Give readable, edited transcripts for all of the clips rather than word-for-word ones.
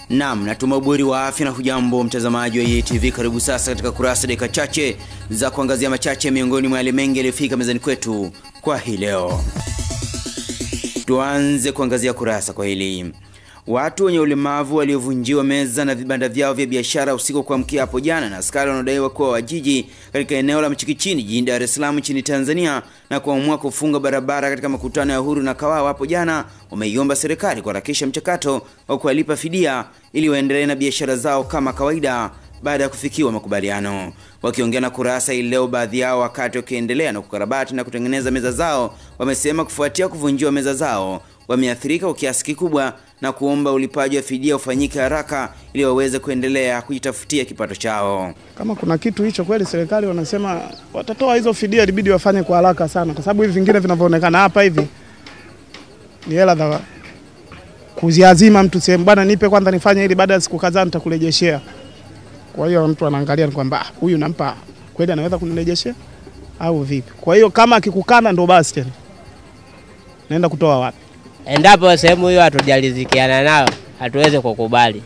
Naam, natumai uburi wa afya na hujambo mtazamaji wa EATV. Karibu sasa katika kurasa dakika chache za kuangazia machache miongoni mwa yale mengi yaliyofika mezani kwetu kwa hii leo. Tuanze kuangazia kurasa kwa hili. Watu wenye ulemavu waliovunjiwa meza na vibanda vyao vya biashara usiku kuamkia hapo jana na askari wanaodaiwa kuwa wa jiji katika eneo la Mchikichini jijini Dar es Salaam nchini Tanzania na kuamua kufunga barabara katika makutano ya Uhuru na Kawawa hapo jana, wameiomba serikali kuharakisha mchakato wa kuwalipa fidia ili waendelee na biashara zao kama kawaida baada ya kufikiwa makubaliano. Wakiongea na kurasa hii leo, baadhi yao wakati wakiendelea na kukarabati na kutengeneza meza zao, wamesema kufuatia kuvunjiwa meza zao wameathirika kwa kiasi kikubwa na kuomba ulipaji wa fidia ufanyike haraka ili waweze kuendelea kujitafutia kipato chao. Kama kuna kitu hicho kweli serikali wanasema watatoa hizo fidia, ilibidi wafanye kwa haraka sana, kwa sababu hivi vingine vinavyoonekana hapa hivi ni hela za kuziazima mtu sehemu, bwana nipe kwanza nifanye ili baada ya siku kadhaa nitakurejeshea. Kwa hiyo mtu anaangalia kwamba huyu nampa kweli anaweza kunirejeshea au vipi. Kwa hiyo kama akikukana ndo basi tena naenda kutoa wapi? Endapo sehemu hiyo hatujalizikiana nao, hatuweze kukubali.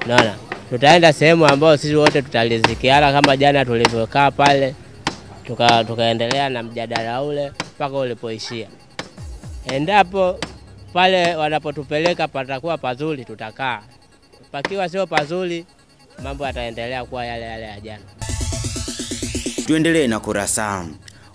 Unaona? Tutaenda sehemu ambayo sisi wote tutalizikiana kama jana tulivyokaa pale, tukaendelea na mjadala ule mpaka ulipoishia. Endapo pale wanapotupeleka patakuwa pazuri, tutakaa. Pakiwa sio pazuri, mambo yataendelea kuwa yale yale ya jana. Tuendelee na kurasa.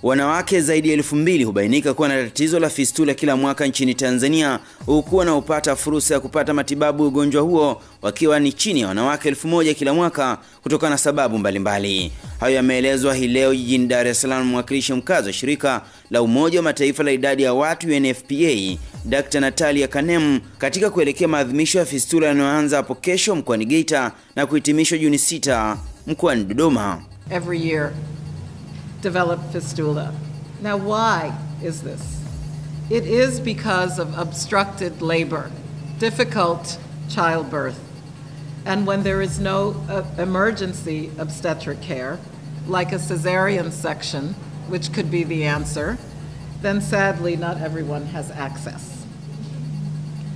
Wanawake zaidi ya 2000 hubainika kuwa na tatizo la fistula kila mwaka nchini Tanzania, huku wanaopata fursa ya kupata matibabu ugonjwa huo wakiwa ni chini ya wanawake 1000 kila mwaka kutokana na sababu mbalimbali. Hayo yameelezwa hii leo jijini Dar es Salaam mwakilishi mkazi wa shirika la Umoja wa Mataifa la idadi ya watu UNFPA, Dr. Natalia Kanem, katika kuelekea maadhimisho ya fistula yanayoanza hapo kesho mkoani Geita na kuhitimishwa Juni 6 mkoani Dodoma. Every year develop fistula. Now why is this? It is because of obstructed labor, difficult childbirth, and when there is no emergency obstetric care, like a cesarean section, which could be the answer, then sadly not everyone has access.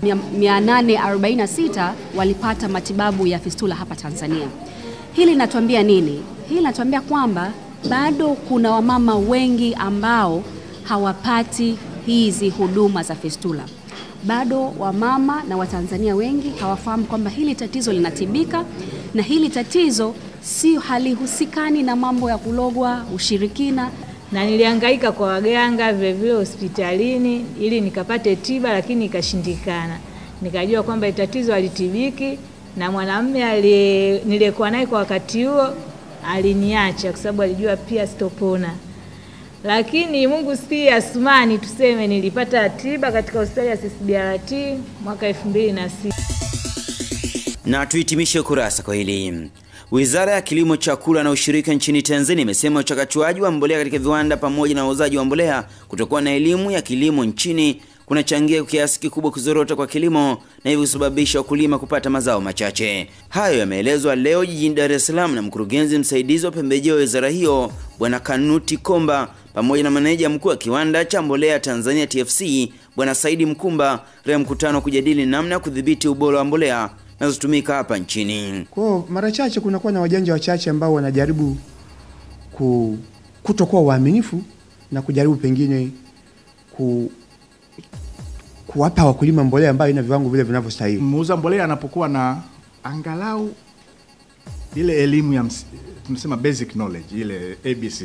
846 walipata matibabu ya fistula hapa Tanzania. Hili linatuambia nini? Hili linatuambia kwamba bado kuna wamama wengi ambao hawapati hizi huduma za fistula. Bado wamama na Watanzania wengi hawafahamu kwamba hili tatizo linatibika, na hili tatizo si halihusikani na mambo ya kulogwa, ushirikina. Na nilihangaika kwa waganga vile hospitalini ili nikapate tiba, lakini ikashindikana. Nikajua kwamba tatizo halitibiki, na mwanamume nilikuwa naye kwa wakati huo aliniacha kwa sababu alijua pia sitopona. Lakini Mungu si asumani, tuseme nilipata tiba katika hospitali ya CCBRT mwaka 2006. Na tuhitimishe kurasa kwa hili. Wizara ya Kilimo, Chakula na Ushirika nchini Tanzania imesema uchakachuaji wa mbolea katika viwanda pamoja na wauzaji wa mbolea kutokuwa na elimu ya kilimo nchini kunachangia kiasi kikubwa kuzorota kwa kilimo na hivyo kusababisha wakulima kupata mazao machache. Hayo yameelezwa leo jijini Dar es Salaam na mkurugenzi msaidizi wa pembejeo wa wizara hiyo Bwana Kanuti Komba pamoja na meneja mkuu wa kiwanda cha mbolea Tanzania TFC Bwana Saidi Mkumba katika mkutano kujadili namna ya kudhibiti ubora wa mbolea zinazotumika hapa nchini. Kwa mara chache kunakuwa na wajanja wachache ambao wanajaribu kutokuwa waaminifu na kujaribu pengine kuwapa wakulima mbolea ambayo ina viwango vile vinavyostahili. Muuza mbolea anapokuwa na angalau ile elimu ya tunasema basic knowledge, ile ABC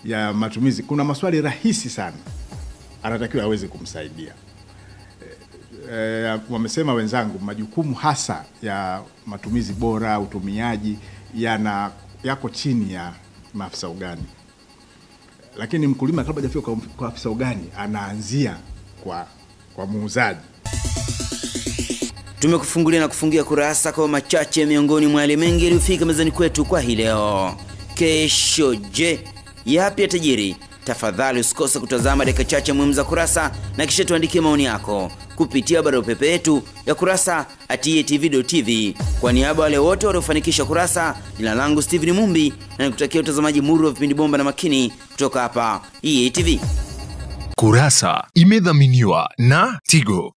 ya matumizi, kuna maswali rahisi sana anatakiwa aweze kumsaidia. Wamesema wenzangu, majukumu hasa ya matumizi bora, utumiaji yako chini ya maafisa ugani. Lakini mkulima kabla hajafika kwa afisa ugani anaanzia kwa muuzaji. Tumekufungulia na kufungia kurasa kwa machache miongoni mwa yale mengi yaliyofika mezani kwetu kwa hii leo. Kesho je, yapi yatajiri? Tafadhali usikose kutazama dakika chache muhimu za kurasa na kisha tuandikie maoni yako kupitia barua pepe yetu ya kurasa@eatv.tv. Kwa niaba wale wote waliofanikisha kurasa, jina langu Steven Mumbi na nikutakia utazamaji muru wa vipindi bomba na makini kutoka hapa EATV. Kurasa imedhaminiwa na Tigo.